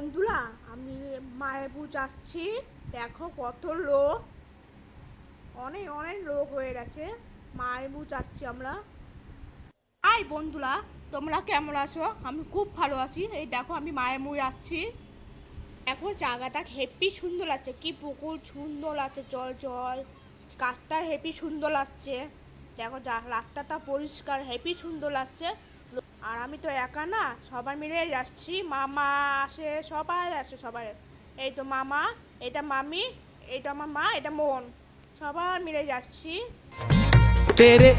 বন্ধুরা, আমি মায়াপুর যাচ্ছি। দেখো কত লোক, অনেক অনেক লোক হয়ে গেছে। মায়াপুর যাচ্ছি আমরা। হাই বন্ধুরা, তোমরা কেমন আছো? আমি খুব ভালো আছি। এই দেখো আমি মায়াপুর যাচ্ছি। দেখো জায়গাটা হেপি সুন্দর লাগছে, কি পুকুর সুন্দর লাগছে, জল জল গাছটা হেপি সুন্দর লাগছে। দেখো রাস্তাটা পরিষ্কার, হেপি সুন্দর লাগছে। আর আমি তো একা না, সবাই মিলে যাচ্ছি। মামা আসে, সবাই আসে, সবাই। এই তো মামা, এটা মামি, এটা আমার মা, এটা মন, সবাই মিলে যাচ্ছি। तेरे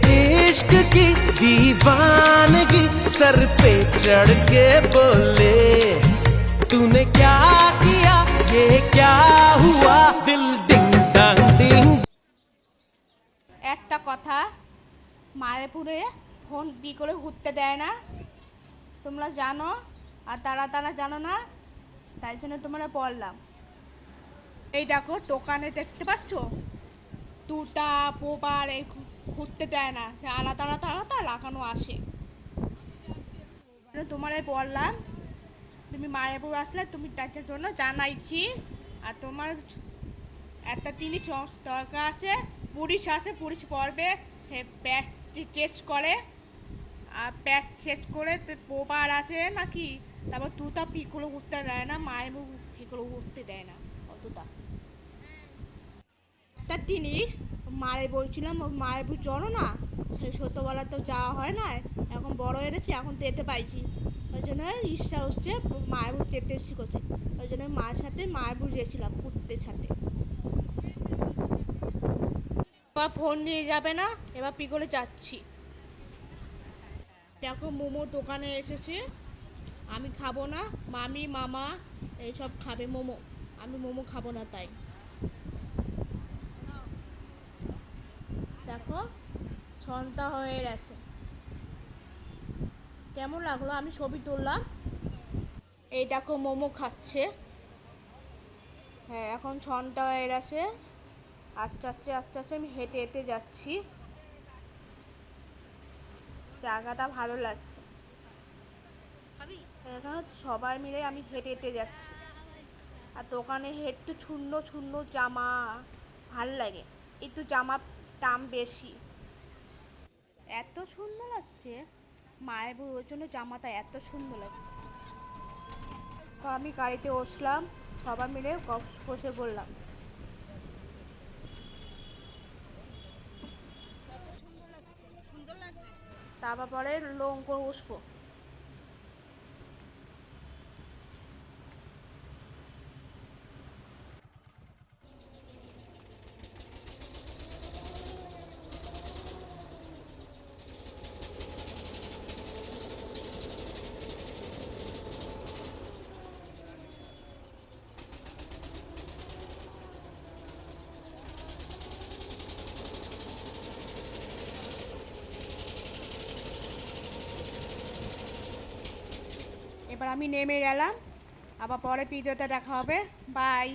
इश्क की दीवानगी सर पे चढ़ के बोले तूने क्या किया ये क्या हुआ दिल डिंग डांग डिंग। একটা কথা, মায়াপুরে ফোন বি করে ঘুরতে দেয় না, তোমরা জানো। আর তারা তারা জানো না, তাই জন্য তোমরা বললাম। এই দেখো দোকানে দেখতে পাচ্ছ, দুটা পোবার এই ঘুরতে দেয় না, সে আলাদা আলাদা আলাদা লাগানো আসে। তোমারে বললাম, তুমি মায়াপুর আসলে তুমি তার জন্য জানাইছি। আর তোমার একটা জিনিস দরকার আছে, পুলিশ আসে, পুলিশ পড়বে, ব্যাগ টেস্ট করে। আর ব্যাগ টেস্ট করে পোবার আছে নাকি, তারপর দুটা পিকগুলো উঠতে দেয় না, মায়াপুর পিকগুলো উঠতে দেয় না অতটা। একটা জিনিস মায়ে বলছিলাম, মায়াপুর চলো না। সেই ছোটোবেলা তো যাওয়া হয় না, এখন বড় হয়ে গেছি, এখন তো যেতে পাইছি। ওই জন্য ইচ্ছা হচ্ছে মায়াপুর যেতে ইচ্ছে করছে। ওই জন্য মায়ের সাথে মায়াপুর গেছিলাম ঘুরতে সাথে। এবার ফোন নিয়ে যাবে না, এবার পিকলে যাচ্ছি। দেখো মোমো দোকানে এসেছে, আমি খাবো না, মামি মামা এইসব খাবে মোমো, আমি মোমো খাবো না তাই। দেখো সন্ধ্যা হয়ে গেছে, কেমন লাগলো আমি ছবি তুললাম। এই দেখো মোমো খাচ্ছে। হ্যাঁ এখন সন্ধ্যা হয়ে গেছে, আস্তে আস্তে আস্তে আস্তে আমি হেঁটে হেঁটে যাচ্ছি। জায়গাটা ভালো লাগছে, এখন সবাই মিলে আমি হেঁটে হেঁটে যাচ্ছি। আর দোকানে একটু সুন্দর সুন্দর জামা ভাল লাগে, একটু জামার দাম বেশি। এত সুন্দর লাগছে, মায়ের বউর জন্য জামাটা এত সুন্দর লাগে। তো আমি গাড়িতে বসলাম, সবাই মিলে বসে বললাম। তারপর পরে লঙ্ক বসবো। এবার আমি নেমে গেলাম, আবার পরে ভিডিওতে দেখা হবে। বাই।